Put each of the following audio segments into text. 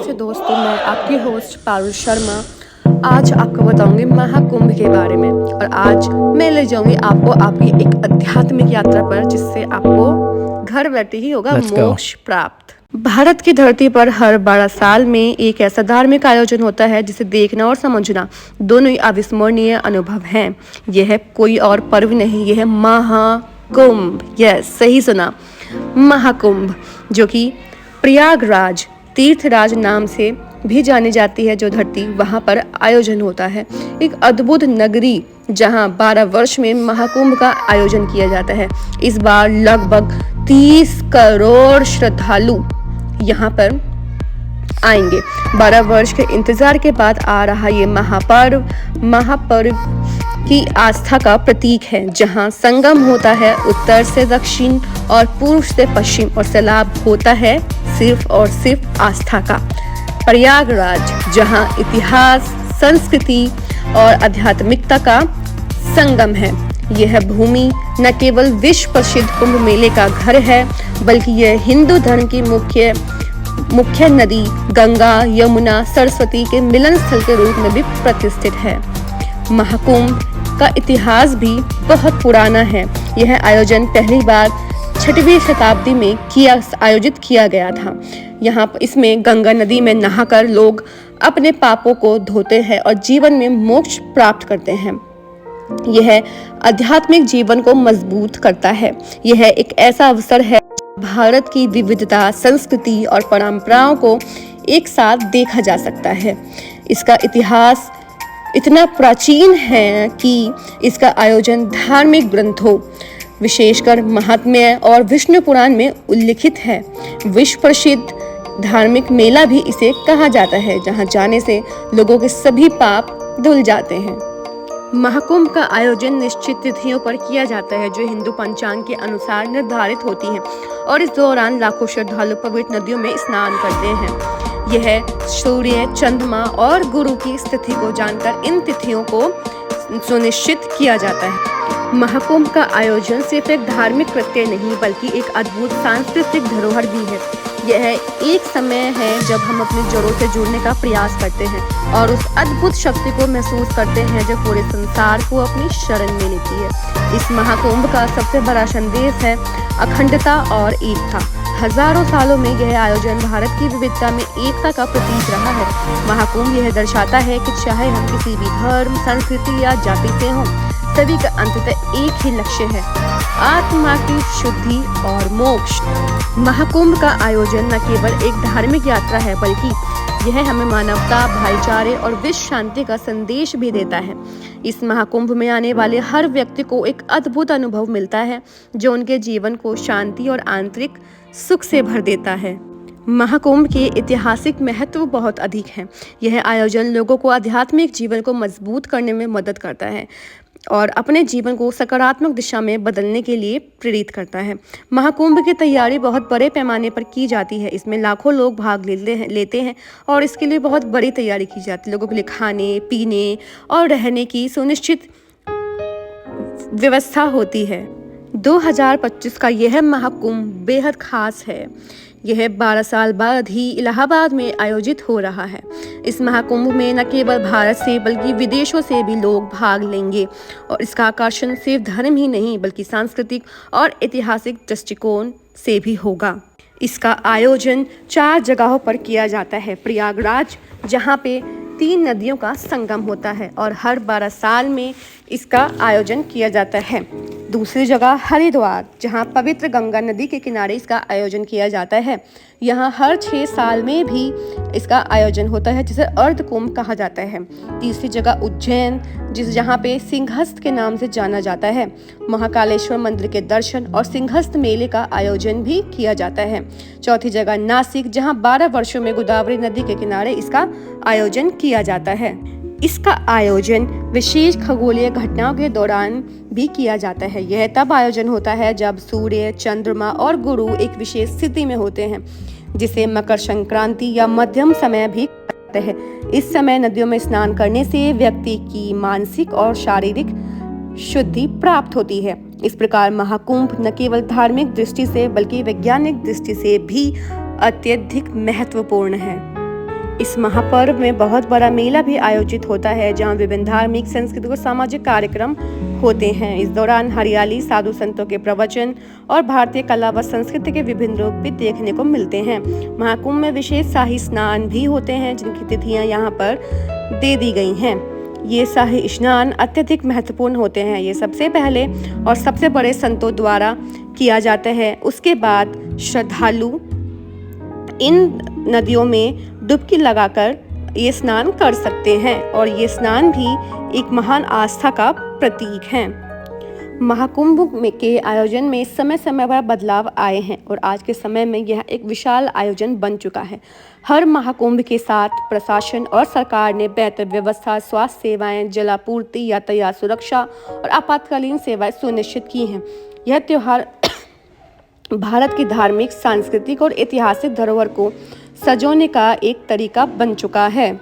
नमस्ते दोस्तों, मैं आपकी होस्ट पारुल शर्मा। आज आपको बताऊंगी महाकुंभ के बारे में और आज मैं ले जाऊंगी आपको आपकी एक आध्यात्मिक यात्रा पर जिससे आपको घर बैठे ही होगा Let's go. मोक्ष प्राप्त। भारत की धरती पर हर 12 साल में एक ऐसा धार्मिक आयोजन होता है जिसे देखना और समझना दोनों ही अविस्मरणीय अनुभव हैं। यह कोई और पर्व नहीं, यह महाकुंभ, यस सही सुना, महाकुंभ, जो कि प्रयागराज तीर्थराज नाम से भी जानी जाती है, जो धरती वहां पर आयोजन होता है। एक अद्भुत नगरी जहां 12 वर्ष में महाकुंभ का आयोजन किया जाता है। इस बार लगभग 30 करोड़ श्रद्धालु यहां पर आएंगे। 12 वर्ष के इंतजार के बाद आ रहा ये महापर्व की आस्था का प्रतीक है, जहां संगम होता है उत्तर से दक्षिण और पूर्व से पश्चिम, और सैलाब होता है सिर्फ और सिर्फ आस्था का। प्रयागराज जहां इतिहास, संस्कृति और आध्यात्मिकता का संगम है। यह भूमि न केवल विश्व प्रसिद्ध कुंभ मेले का घर है, बल्कि यह हिंदू धर्म की मुख्य नदी गंगा, यमुना, सरस्वती के मिलन स्थल के रूप में भी प्रतिष्ठित है। महाकुंभ का इतिहास भी बहुत पुराना है। यह आयोजन पहली बार 6वीं शताब्दी में आयोजित किया गया था। यहाँ इसमें गंगा नदी में नहाकर लोग अपने पापों को धोते हैं और जीवन में मोक्ष प्राप्त करते हैं। यह आध्यात्मिक जीवन को मजबूत करता है। यह एक ऐसा अवसर है भारत की विविधता, संस्कृति और परंपराओं को एक साथ देखा जा सकता है। इसका इतिहास इतना प्राचीन है कि इसका आयोजन धार्मिक ग्रंथों, विशेषकर महात्म्य और विष्णु पुराण में उल्लिखित है। विश्व प्रसिद्ध धार्मिक मेला भी इसे कहा जाता है, जहां जाने से लोगों के सभी पाप धुल जाते हैं। महाकुंभ का आयोजन निश्चित तिथियों पर किया जाता है, जो हिंदू पंचांग के अनुसार निर्धारित होती हैं, और इस दौरान लाखों श्रद्धालु पवित्र नदियों में स्नान करते हैं। यह सूर्य, चंद्रमा और गुरु की स्थिति को जानकर इन तिथियों को सुनिश्चित किया जाता है। महाकुंभ का आयोजन सिर्फ एक धार्मिक कृत्य नहीं, बल्कि एक अद्भुत सांस्कृतिक धरोहर भी है। यह एक समय है जब हम अपनी जड़ों से जुड़ने का प्रयास करते हैं और उस अद्भुत शक्ति को महसूस करते हैं जो पूरे संसार को अपनी शरण में लेती है। इस महाकुंभ का सबसे बड़ा संदेश है अखंडता और एकता। हजारों सालों में यह आयोजन भारत की विविधता में एकता का प्रतीक रहा है। महाकुंभ यह दर्शाता है कि चाहे हम किसी भी धर्म, संस्कृति या जाति से हों, सभी का अंततः एक ही लक्ष्य है, आत्मा की शुद्धि और मोक्ष। महाकुंभ का आयोजन न केवल एक धार्मिक यात्रा है, बल्कि यह हमें मानवता, भाईचारे और विश्व शांति का संदेश भी देता है। इस महाकुंभ में आने वाले हर व्यक्ति को एक अद्भुत अनुभव मिलता है, जो उनके जीवन को शांति और आंतरिक सुख से भर देता है। महाकुंभ के ऐतिहासिक महत्व बहुत अधिक है। यह आयोजन लोगों को आध्यात्मिक जीवन को मजबूत करने में मदद करता है और अपने जीवन को सकारात्मक दिशा में बदलने के लिए प्रेरित करता है। महाकुंभ की तैयारी बहुत बड़े पैमाने पर की जाती है। इसमें लाखों लोग भाग लेते हैं और इसके लिए बहुत बड़ी तैयारी की जाती है। लोगों के लिए खाने, पीने और रहने की सुनिश्चित व्यवस्था होती है। 2025 का यह महाकुंभ बेहद खास है। यह 12 साल बाद ही इलाहाबाद में आयोजित हो रहा है। इस महाकुंभ में न केवल भारत से बल्कि विदेशों से भी लोग भाग लेंगे और इसका आकर्षण सिर्फ धर्म ही नहीं बल्कि सांस्कृतिक और ऐतिहासिक दृष्टिकोण से भी होगा। इसका आयोजन 4 जगहों पर किया जाता है। प्रयागराज, जहाँ पे 3 नदियों का संगम होता है और हर 12 साल में इसका आयोजन किया जाता है। दूसरी जगह हरिद्वार, जहां पवित्र गंगा नदी के किनारे इसका आयोजन किया जाता है। यहाँ हर 6 साल में भी इसका आयोजन होता है, जिसे अर्ध कुंभ कहा जाता है। तीसरी जगह उज्जैन, जहाँ पे सिंहस्थ के नाम से जाना जाता है। महाकालेश्वर मंदिर के दर्शन और सिंहस्थ मेले का आयोजन भी किया जाता है। चौथी जगह नासिक, जहाँ 12 वर्षों में गोदावरी नदी के किनारे इसका आयोजन किया जाता है। इसका आयोजन विशेष खगोलीय घटनाओं के दौरान भी किया जाता है। यह तब आयोजन होता है जब सूर्य, चंद्रमा और गुरु एक विशेष स्थिति में होते हैं, जिसे मकर संक्रांति या मध्यम समय भी कहते हैं। इस समय नदियों में स्नान करने से व्यक्ति की मानसिक और शारीरिक शुद्धि प्राप्त होती है। इस प्रकार महाकुंभ न केवल धार्मिक दृष्टि से बल्कि वैज्ञानिक दृष्टि से भी अत्यधिक महत्वपूर्ण है। इस महापर्व में बहुत बड़ा मेला भी आयोजित होता है, जहां विभिन्न धार्मिक, सांस्कृतिक और सामाजिक कार्यक्रम होते हैं। इस दौरान हरियाली, साधु संतों के प्रवचन और भारतीय कला व संस्कृति के विभिन्न रूप भी देखने को मिलते हैं। महाकुंभ में विशेष शाही स्नान भी होते हैं, जिनकी तिथियां यहाँ पर दे दी गई हैं। ये शाही स्नान अत्यधिक महत्वपूर्ण होते हैं। ये सबसे पहले और सबसे बड़े संतों द्वारा किया जाता है। उसके बाद श्रद्धालु इन नदियों में डुबकी लगाकर ये स्नान कर सकते हैं और ये स्नान भी एक महान आस्था का प्रतीक है। महाकुंभ में के आयोजन में समय समय पर बदलाव आए हैं और आज के समय में यह एक विशाल आयोजन बन चुका है। हर महाकुंभ के साथ प्रशासन और सरकार ने बेहतर व्यवस्था, स्वास्थ्य सेवाएं, जलापूर्ति, यातायात सुरक्षा और आपातकालीन सेवाएं सुनिश्चित की हैं। यह त्योहार भारत की धार्मिक, सांस्कृतिक और ऐतिहासिक धरोहर को सजोने का एक तरीका बन चुका है।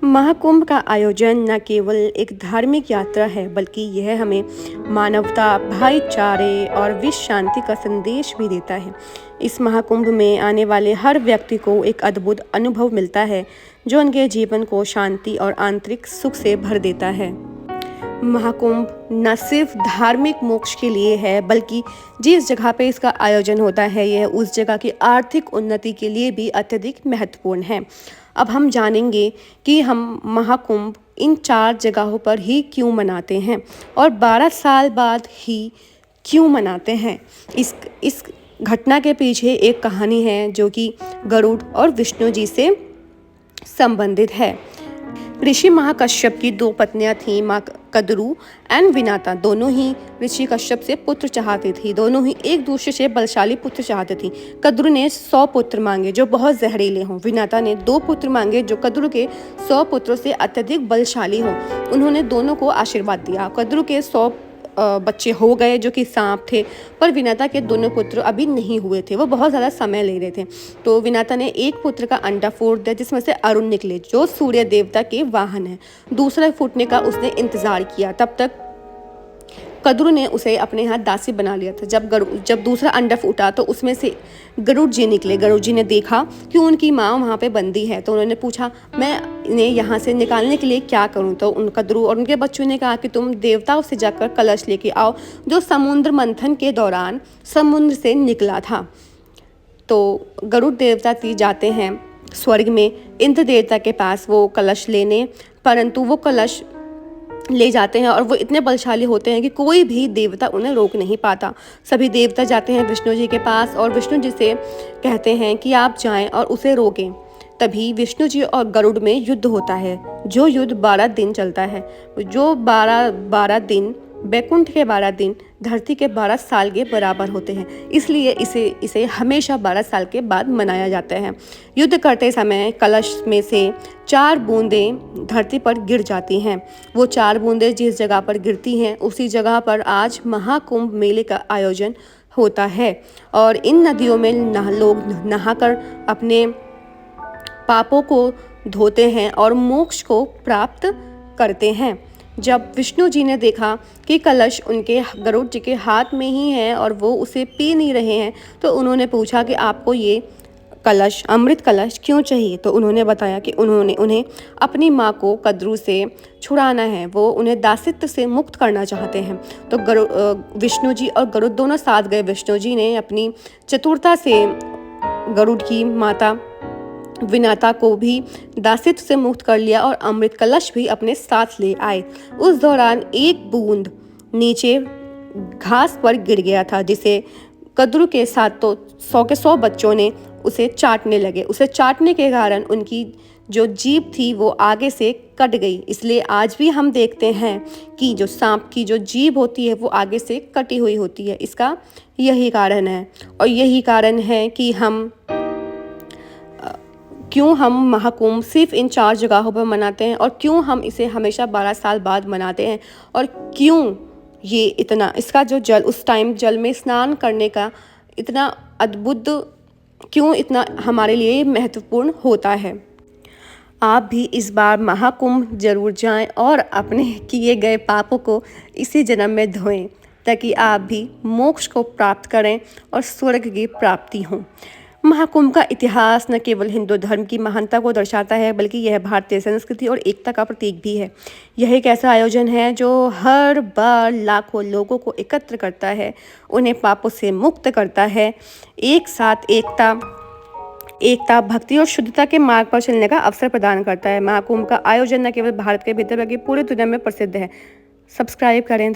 महाकुंभ का आयोजन न केवल एक धार्मिक यात्रा है, बल्कि यह हमें मानवता, भाईचारे और विश्व शांति का संदेश भी देता है। इस महाकुंभ में आने वाले हर व्यक्ति को एक अद्भुत अनुभव मिलता है, जो उनके जीवन को शांति और आंतरिक सुख से भर देता है। महाकुंभ न सिर्फ धार्मिक मोक्ष के लिए है, बल्कि जिस जगह पे इसका आयोजन होता है, यह उस जगह की आर्थिक उन्नति के लिए भी अत्यधिक महत्वपूर्ण है। अब हम जानेंगे कि हम महाकुंभ इन 4 जगहों पर ही क्यों मनाते हैं और 12 साल बाद ही क्यों मनाते हैं। इस घटना के पीछे एक कहानी है, जो कि गरुड़ और विष्णु जी से संबंधित है। ऋषि महाकश्यप की 2 पत्नियां थीं, माँ कद्रू एंड विनाता। दोनों ही ऋषि कश्यप से पुत्र चाहती थी। दोनों ही एक दूसरे से बलशाली पुत्र चाहती थी। कद्रू ने 100 पुत्र मांगे जो बहुत जहरीले हों। विनाता ने 2 पुत्र मांगे जो कद्रू के 100 पुत्रों से अत्यधिक बलशाली हों। उन्होंने दोनों को आशीर्वाद दिया। कद्रू के 100 बच्चे हो गए जो कि सांप थे, पर विनाता के दोनों पुत्र अभी नहीं हुए थे। वो बहुत ज़्यादा समय ले रहे थे। तो विनाता ने एक पुत्र का अंडा फोड़ दिया, जिसमें से अरुण निकले, जो सूर्य देवता के वाहन है। दूसरा फूटने का उसने इंतजार किया। तब तक कद्रू ने उसे अपने हाथ दासी बना लिया था। जब दूसरा अंडा फूटा तो उसमें से गरुड़ जी निकले। गरुड़ जी ने देखा कि उनकी माँ वहाँ पे बंदी है, तो उन्होंने पूछा, मैं इन्हें यहाँ से निकालने के लिए क्या करूँ। तो कद्रू और उनके बच्चों ने कहा कि तुम देवताओं से जाकर कलश लेके आओ, जो समुद्र मंथन के दौरान समुद्र से निकला था। तो गरुड़ देवता जाते हैं स्वर्ग में इंद्र देवता के पास वो कलश लेने, परंतु वो कलश ले जाते हैं और वो इतने बलशाली होते हैं कि कोई भी देवता उन्हें रोक नहीं पाता। सभी देवता जाते हैं विष्णु जी के पास और विष्णु जी से कहते हैं कि आप जाएं और उसे रोकें। तभी विष्णु जी और गरुड़ में युद्ध होता है, जो युद्ध 12 दिन चलता है। जो 12 दिन, बैकुंठ के 12 दिन धरती के 12 साल के बराबर होते हैं। इसलिए इसे हमेशा 12 साल के बाद मनाया जाता है। युद्ध करते समय कलश में से 4 बूंदें धरती पर गिर जाती हैं। वो 4 बूंदें जिस जगह पर गिरती हैं, उसी जगह पर आज महाकुंभ मेले का आयोजन होता है। और इन नदियों में लोग नहाकर अपने पापों को धोते हैं और मोक्ष को प्राप्त करते हैं। जब विष्णु जी ने देखा कि कलश उनके गरुड़ जी के हाथ में ही है और वो उसे पी नहीं रहे हैं, तो उन्होंने पूछा कि आपको ये कलश, अमृत कलश क्यों चाहिए। तो उन्होंने बताया कि उन्हें अपनी माँ को कद्रू से छुड़ाना है, वो उन्हें दासित्व से मुक्त करना चाहते हैं। तो विष्णु जी और गरुड़ दोनों साथ गए। विष्णु जी ने अपनी चतुरता से गरुड़ की माता विनाता को भी दासित्व से मुक्त कर लिया और अमृत कलश भी अपने साथ ले आए। उस दौरान एक बूंद नीचे घास पर गिर गया था, जिसे कद्रू के साथ तो 100 के 100 बच्चों ने उसे चाटने लगे। उसे चाटने के कारण उनकी जो जीभ थी वो आगे से कट गई। इसलिए आज भी हम देखते हैं कि जो सांप की जो जीभ होती है वो आगे से कटी हुई होती है। इसका यही कारण है। और यही कारण है कि क्यों हम महाकुंभ सिर्फ इन 4 जगहों पर मनाते हैं और क्यों हम इसे हमेशा 12 साल बाद मनाते हैं और क्यों ये इसका जो जल, उस टाइम जल में स्नान करने का इतना अद्भुत, क्यों इतना हमारे लिए महत्वपूर्ण होता है। आप भी इस बार महाकुंभ जरूर जाएं और अपने किए गए पापों को इसी जन्म में धोएं, ताकि आप भी मोक्ष को प्राप्त करें और स्वर्ग की प्राप्ति हो। महाकुंभ का इतिहास न केवल हिंदू धर्म की महानता को दर्शाता है, बल्कि यह भारतीय संस्कृति और एकता का प्रतीक भी है। यह एक ऐसा आयोजन है जो हर बार लाखों लोगों को एकत्र करता है, उन्हें पापों से मुक्त करता है, एक साथ एकता, भक्ति और शुद्धता के मार्ग पर चलने का अवसर प्रदान करता है। महाकुंभ का आयोजन न केवल भारत के भीतर बल्कि पूरी दुनिया में प्रसिद्ध है। सब्सक्राइब करें।